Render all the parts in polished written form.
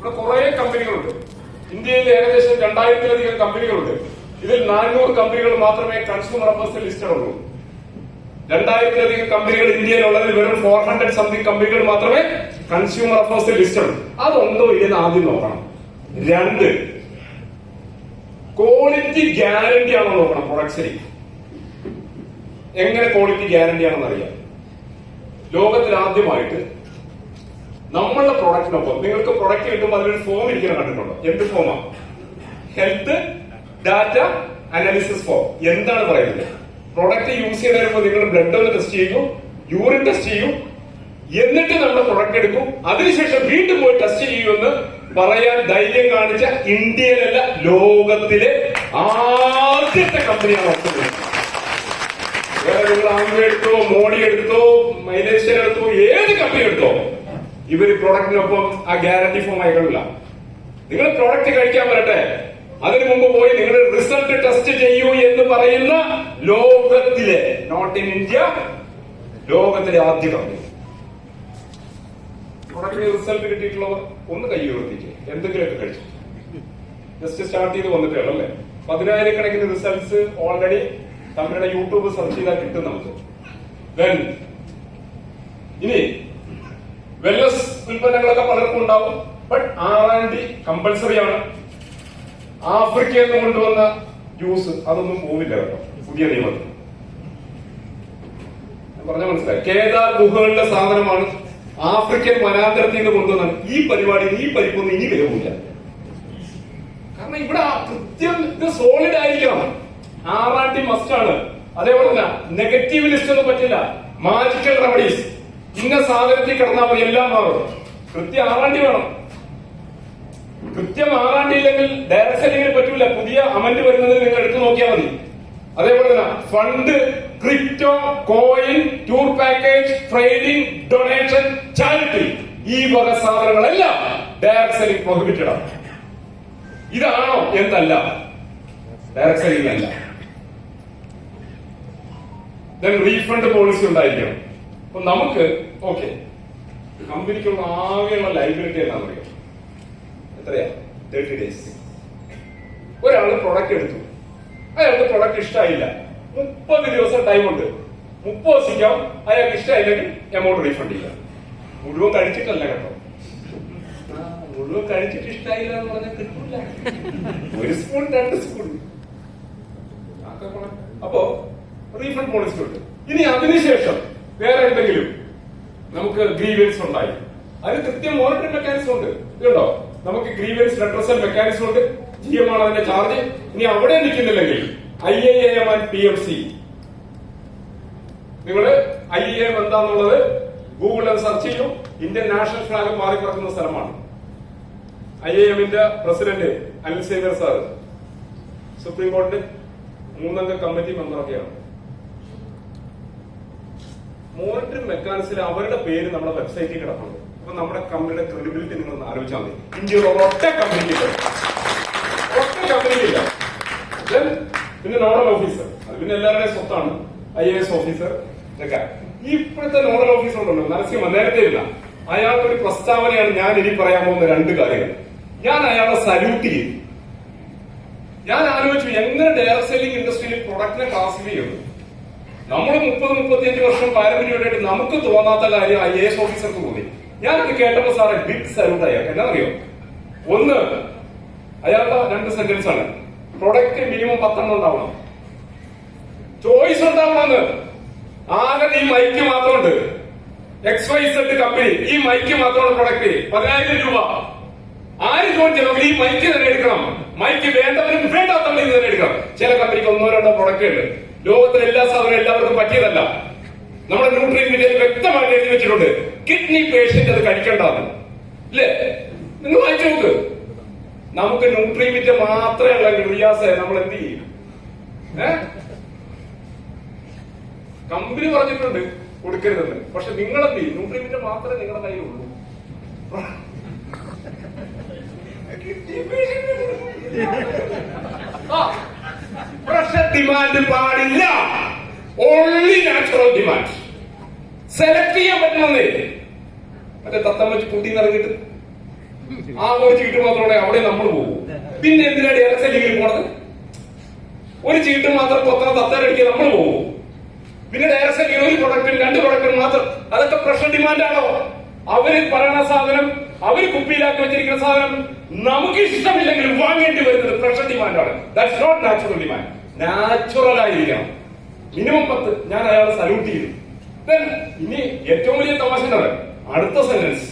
ഇവിടെ കുറെ കമ്പനികളുണ്ട്. ഇന്ത്യയിൽ ഏകദേശം 2000-ലധികം കമ്പനികളുണ്ട്. ഇതിൽ 400 കമ്പനികൾ മാത്രമേ കൺസ്യൂമർ അഫയേഴ്സിൽ ലിസ്റ്റഡ് ഉള്ളൂ. 2000-ലധികം കമ്പനികൾ ഇന്ത്യയിലുള്ളതിൽ വെറും 400 സംതിങ് കമ്പനികൾ മാത്രമേ കൺസ്യൂമർ അഫയേഴ്സിൽ ലിസ്റ്റഡ് ഉള്ളൂ. അതൊന്നും ഇല്ലെന്ന് ആദ്യം നോക്കണം. 2, ക്വാളിറ്റി ഗ്യാരണ്ടി ആണോ നോക്കണം. പ്രൊഡക്ട്സിന് എങ്ങനെ ക്വാളിറ്റി ഗ്യാരണ്ടി ആണെന്ന് അറിയാം. ലോകത്തിൽ ആദ്യമായിട്ട് നമ്മളുടെ പ്രൊഡക്റ്റിനൊപ്പം നിങ്ങൾക്ക് പ്രൊഡക്റ്റ് കിട്ടുമ്പോൾ അതിലൊരു ഫോം ഇരിക്കണം കണ്ടിട്ടുണ്ടോ? എന്ത് ഫോമാ? Health data analysis form. എന്താണ് പറയുന്നത്? പ്രൊഡക്റ്റ് യൂസ് ചെയ്യുന്നതിന് നിങ്ങൾ ബ്ലഡ് ഒന്ന് ടെസ്റ്റ് ചെയ്യൂ, യൂറിൻ ടെസ്റ്റ് ചെയ്യൂ, എന്നിട്ട് നമ്മുടെ പ്രൊഡക്റ്റ് എടുക്കും, അതിനുശേഷം വീണ്ടും പോയി ടെസ്റ്റ് ചെയ്യുമെന്ന് പറയാൻ ധൈര്യം കാണിച്ച ഇന്ത്യയിലല്ല ലോകത്തിലെ ആദ്യത്തെ കമ്പനിയാണ് ഓക്സിജൻ. വേറെ നിങ്ങൾ ആംബുലൻസ് എടുത്തോ, മോഡി എടുത്തോ, മൈലേജ് എടുത്തോ, ഏത് കമ്പനി എടുത്തോ, ഇവര് പ്രൊഡക്റ്റിനൊപ്പം ആ ഗ്യാരണ്ടി ഫോം അയക്കില്ല. നിങ്ങൾ പ്രൊഡക്റ്റ് കഴിക്കാൻ വരട്ടെ, അതിനു മുമ്പ് പോയി നിങ്ങൾ റിസൾട്ട് ടെസ്റ്റ് ചെയ്യൂ എന്ന് പറയുന്ന ലോകത്തിലെ, നോട്ട് ഇൻ ഇന്ത്യ, ലോകത്തിലെ ആദ്യ കമ്പനി. പ്രൊഡക്റ്റിന് റിസൾട്ട് കിട്ടിയിട്ടുള്ളവർ ഒന്ന് കൈ ഉയർത്തിക്ക്. എന്തെങ്കിലുമൊക്കെ കഴിച്ചു ജസ്റ്റ് സ്റ്റാർട്ട് ചെയ്ത് വന്നിട്ടേ ഉള്ളൂ അല്ലേ? 10,000-കണക്കിന് റിസൾട്ട്സ് ഓൾറെഡി കമ്പനിയുടെ യൂട്യൂബ് സെർച്ച് ചെയ്താൽ കിട്ടും നമുക്ക്. ഇനി വെൽനസ് ഉൽപ്പന്നങ്ങളൊക്കെ പലർക്കും ഉണ്ടാവും. ബട്ട് R&D കമ്പൽസറി ആണ്. ആഫ്രിക്കയിൽ നിന്ന് കൊണ്ടുവന്ന ജ്യൂസ് അതൊന്നും പോവില്ല കേട്ടോ പുതിയ നിയമത്തിൽ. പറഞ്ഞ മനസ്സിലായി? കേദാർ ഗുഹകളുടെ സാധനമാണ്, ആഫ്രിക്കൻ വനാന്തരത്തിൽ നിന്ന് കൊണ്ടുവന്നാണ്. ഈ പരിപാടി, ഈ പരിപ്പൊന്നും ഇനി വിലവില്ല. കാരണം ഇവിടെ കൃത്യം ഇത് സോളിഡ് ആയിരിക്കണം. R&D മസ്റ്റ് ആണ്. അതേപോലെ തന്നെ നെഗറ്റീവ് ലിസ്റ്റ് ഒന്നും പറ്റില്ല. മാജിക്കൽ റെമഡീസ്, ഇന്ന സാധനത്തിൽ കിടന്നാൽ മതി എല്ലാം മാറും. കൃത്യം R&D വേണം. കൃത്യം R&D ഇല്ലെങ്കിൽ ഡയറക്ട് സെല്ലിങ്ങിന് പറ്റൂല. പുതിയ അമന്റ് വരുന്നത് നിങ്ങൾ എടുത്തു നോക്കിയാൽ മതി. അതേപോലെ തന്നെ fund, crypto, coin, tour package, trading, donation, charity, ഈ വക സാധനങ്ങളെല്ലാം ഡയറക്ട് സെല്ലിംഗ് പ്രൊഹിബിറ്റഡ് ആണ്. ഇതാണോ എന്നല്ല, ഡയറക്ട് സെല്ലിംഗ് അല്ല. റീഫണ്ട് പോളിസി ഉണ്ടായിരിക്കണം. അപ്പൊ നമുക്ക് ഓക്കെ, കമ്പനിക്കുള്ള ആകെയുള്ള ലൈബിലിറ്റി എന്നാണ് പറയുക. എത്രയാ? 30 days. ഒരാള് പ്രൊഡക്റ്റ് എടുത്തു, അയാൾക്ക് പ്രൊഡക്റ്റ് ഇഷ്ടമായില്ല, 30 ദിവസം ടൈം ഉണ്ട്. 30 ദിവസിക്കാം അയാൾക്ക് ഇഷ്ടമായില്ലെങ്കിൽ എമൗണ്ട് റീഫണ്ട് ചെയ്യാം. മുഴുവൻ കഴിച്ചിട്ടല്ല കേട്ടോ. മുഴുവൻ കഴിച്ചിട്ട് ഇഷ്ടമായില്ല എന്ന് പറഞ്ഞാൽ കിട്ടില്ല. 1 സ്പൂൺ 2 സ്പൂൺ. അപ്പോ റീഫണ്ട് പോളിസി ഉണ്ട്. ഇനി അതിനുശേഷം വേറെ എന്തെങ്കിലും നമുക്ക് ഗ്രീവൻസ് ഉണ്ടായി, അതിന് കൃത്യം മോണിറ്ററിംഗ് മെക്കാനിസം ഉണ്ട്. ഇതുണ്ടോ? നമുക്ക് ഗ്രീവൻസ് റെഡ്രസൽ മെക്കാനിസം ഉണ്ട്. GM ആണ് അതിന്റെ ചാർജ്. ഇനി അവിടെ നിൽക്കുന്നില്ലെങ്കിൽ IIAM ആൻഡ് PMC, നിങ്ങൾ IIAM എന്താന്നുള്ളത് ഗൂഗിളിൽ സെർച്ച് ചെയ്യും. ഇന്ത്യൻ നാഷണൽ ഫ്ലാഗ് മാറിക്കിടക്കുന്ന സ്ഥലമാണ്. IIM-ന്റെ president Anil Xavier sir supreme കോടതി 3-അംഗ കമ്മിറ്റി മെമ്പറൊക്കെയാണ്. മോണിറ്ററിംഗ് മെക്കാനിസത്തിൽ അവരുടെ പേര് നമ്മുടെ വെബ്സൈറ്റിൽ കിടപ്പുണ്ട്. അപ്പൊ നമ്മുടെ കമ്പനിയുടെ ക്രെഡിബിലിറ്റി നിങ്ങൾ ഒന്ന് ആലോചിച്ചാൽ മതി. ഇന്ത്യയിൽ ഒറ്റ കമ്പനിക്കില്ല. പിന്നെ നോഡൽ ഓഫീസർ, അത് പിന്നെ എല്ലാവരുടെയും സ്വത്താണ്. IAS ഓഫീസർ ഒക്കെ. ഈ ഇപ്പോഴത്തെ നോഡൽ ഓഫീസർ ഉണ്ടല്ലോ, നരസിംഹ, നേരത്തെ ഇല്ല, അയാളുടെ ഒരു പ്രസ്താവനയാണ് ഞാൻ ഇനി പറയാൻ പോകുന്ന 2 കാര്യങ്ങൾ. ഞാൻ അയാളെ സല്യൂട്ട് ചെയ്യും. ഞാൻ ആലോചിച്ചു എങ്ങനെ ഡയറക്ട് സെല്ലിംഗ് ഇൻഡസ്ട്രിയിൽ പ്രൊഡക്റ്റിനെ ക്ലാസിഫൈ ചെയ്യുന്നു. നമ്മൾ 30-35 വർഷം പാരമ്പര്യമായിട്ട് നമുക്ക് തോന്നാത്ത കാര്യം IAS ഓഫീസർക്ക് തോന്നി. ഞാനത് കേട്ടപ്പോ സാറേ ബിഗ് സല്യൂട്ട് അയാൾ. എന്താണെന്നറിയോ? ഒന്ന്, അയാളുടെ 2 സെന്റൻസ് ആണ്. പ്രൊഡക്റ്റ് മിനിമം 10 ഉണ്ടാവണം, ചോയ്സ് ഉണ്ടാവണമെന്ന്. ആകെ ഈ മൈക്ക് മാത്രമുണ്ട്. XYZ കമ്പനി, ഈ മൈക്ക് മാത്രമാണ് പ്രൊഡക്റ്റ്. 10,000 രൂപ. ആര് ചോദിച്ചാലും ഈ മൈക്ക് തന്നെ എടുക്കണം. മൈക്ക് വേണ്ടവരും വേണ്ടാത്തവരും തന്നെ എടുക്കണം. ചില കമ്പനിക്ക് 1-2 പ്രൊഡക്റ്റ് ഉണ്ട്. ലോകത്തിലെ എല്ലാ സാധനവും എല്ലാവർക്കും പറ്റിയതല്ല. നമ്മുടെ ന്യൂട്രിയന്റ് വ്യക്തമായിട്ട് എഴുതി വെച്ചിട്ടുണ്ട്, കിഡ്നി പേഷ്യന്റ് അത് കഴിക്കേണ്ടതാണ്. അല്ലേ? നിങ്ങൾ വായിച്ചു നോക്ക്. നമുക്ക് ന്യൂട്രിയന്റ് മാത്രമേ ഉള്ളെങ്കിൽ റിയാസെ നമ്മൾ എന്ത് ചെയ്യും? കമ്പനി പറഞ്ഞിട്ടുണ്ട് കൊടുക്കരുതെന്ന്. പക്ഷെ നിങ്ങളെന്ത് ചെയ്യും? ന്യൂട്രിയന്റ് മാത്രമേ നിങ്ങളുടെ കയ്യിലുള്ളൂ. പ്രഷർ ഡിമാൻഡ് പാടില്ല. Only natural demand. സെലക്ട് ചെയ്യാൻ പറ്റുന്നേ. മറ്റേ തത്തം വെച്ച് കുട്ടി നിറഞ്ഞിട്ട് ആ ഒരു ചീട്ട് മാത്രമേ അവിടെ നമ്മൾ പോകും. പിന്നെ എന്തിനാണ് ഡയറക്ട് സെല്ലിങ്ങിൽ പോണത്? ഒരു ചീട്ട് മാത്രം കൊത്തറ തത്താരടിക്കാൻ നമ്മൾ പോകും. പിന്നെ ഡയറക്ട് സെല്ലിങ്ങിൽ ഒരു പ്രൊഡക്റ്റും 2 പ്രൊഡക്റ്റും മാത്രം. അതൊക്കെ പ്രഷർ ഡിമാൻഡ് ആണോ? അവര് പറയുന്ന സാധനം, അവര് കുപ്പിയിലാക്കി വെച്ചിരിക്കുന്ന സാധനം നമുക്ക് ഇഷ്ടമില്ലെങ്കിൽ വാങ്ങേണ്ടി വരുന്നത് പ്രഷർ ഡിമാൻഡാണ്. That's not natural demand. Natural ആയിരിക്കണം. മിനിമം 10. ഞാൻ അയാളെ സല്യൂട്ട് ചെയ്തു. ഇനി ഏറ്റവും വലിയ തമാശ അടുത്ത sentence,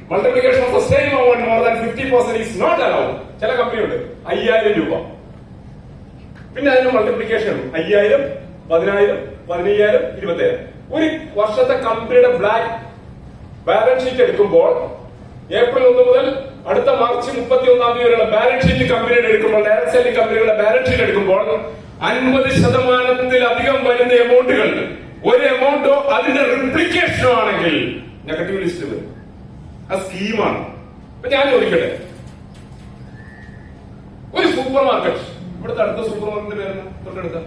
multiplication of the same amount more than 50% is not allowed. ചില കമ്പനി ഉണ്ട് 5000 രൂപ, പിന്നെ അതിന് മൾട്ടിപ്ലിക്കേഷൻ 5000, 10000, 15000, 20000. ഒരു വർഷത്തെ കമ്പനിയുടെ ബ്ലാക്ക് ബാലൻസ് ഷീറ്റ് എടുക്കുമ്പോൾ ഏപ്രിൽ 1 മുതൽ അടുത്ത മാർച്ച് 31 വരെയുള്ള ബാലൻസ് ഷീറ്റ് കമ്പനിയുടെ എടുക്കുമ്പോൾ, ഡയറക്ട് സെല്ലിംഗ് കമ്പനികളുടെ ബാലൻസ് ഷീറ്റ് എടുക്കുമ്പോൾ 50%-ലധികം വരുന്ന എമൗണ്ടുകൾ ഒരു എമൗണ്ടോ അതിന്റെ റിപ്ലിക്കേഷനോ ആണെങ്കിൽ നെഗറ്റീവ് ലിസ്റ്റ് വരും. ആ സ്കീമാണ്. അപ്പൊ ഞാൻ ചോദിക്കട്ടെ, ഒരു സൂപ്പർ മാർക്കറ്റ്, ഇവിടുത്തെ അടുത്ത സൂപ്പർ മാർക്കറ്റിന്റെ പേരെന്താ? തൊട്ടടുത്ത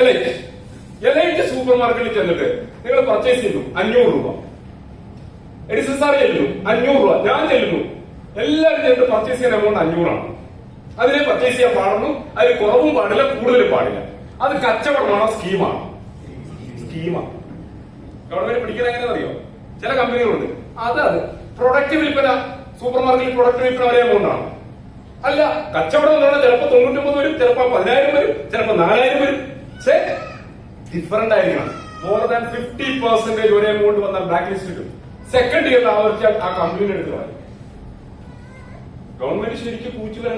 എലൈറ്റ് സൂപ്പർ മാർക്കറ്റിൽ ചെന്നിട്ട് നിങ്ങൾ പർച്ചേസ് ചെയ്യുന്നു 500 രൂപ. എഡിസൺ സാർ ചെല്ലുന്നു 500 രൂപ. ഞാൻ ചെല്ലുന്നു. എല്ലാവരും ചെന്നിട്ട് പർച്ചേസ് ചെയ്യുന്ന എമൗണ്ട് 500 ആണ്. അതിനെ പർച്ചേസ് ചെയ്യാൻ പാടുന്നു. അതിൽ കുറവും പാടില്ല, കൂടുതലും പാടില്ല. അത് കച്ചവടമാണോ സ്കീമാണ്? സ്കീമാണ്. ഗവൺമെന്റ് പിടിക്കുന്നത് എങ്ങനെയാണെന്ന് അറിയോ? ചില കമ്പനികളുണ്ട് അത് പ്രൊഡക്റ്റ് വിൽപ്പന, സൂപ്പർ മാർക്കറ്റിൽ പ്രൊഡക്റ്റ് വിൽപ്പന ഒരേ എമൗണ്ട് ആണ്. അല്ല, കച്ചവടം എന്ന് പറഞ്ഞാൽ ചിലപ്പോൾ 99 വരും, ചിലപ്പോൾ 10000 വരും, ചിലപ്പോൾ 4000 വരും. ഡിഫറന്റ് ആയിരിക്കണം. മോർ ദാൻ 50% ഒരേ എമൗണ്ട് വന്നാൽ ബ്ലാക്ക് ലിസ്റ്റ് കിട്ടും. സെക്കൻഡ് ഇയറിൽ ആവർത്തിച്ചാൽ ആ കമ്പനിയുടെ എടുത്ത് പറയും. ഗവൺമെന്റ് ശരിക്കും പൂച്ചുകൾ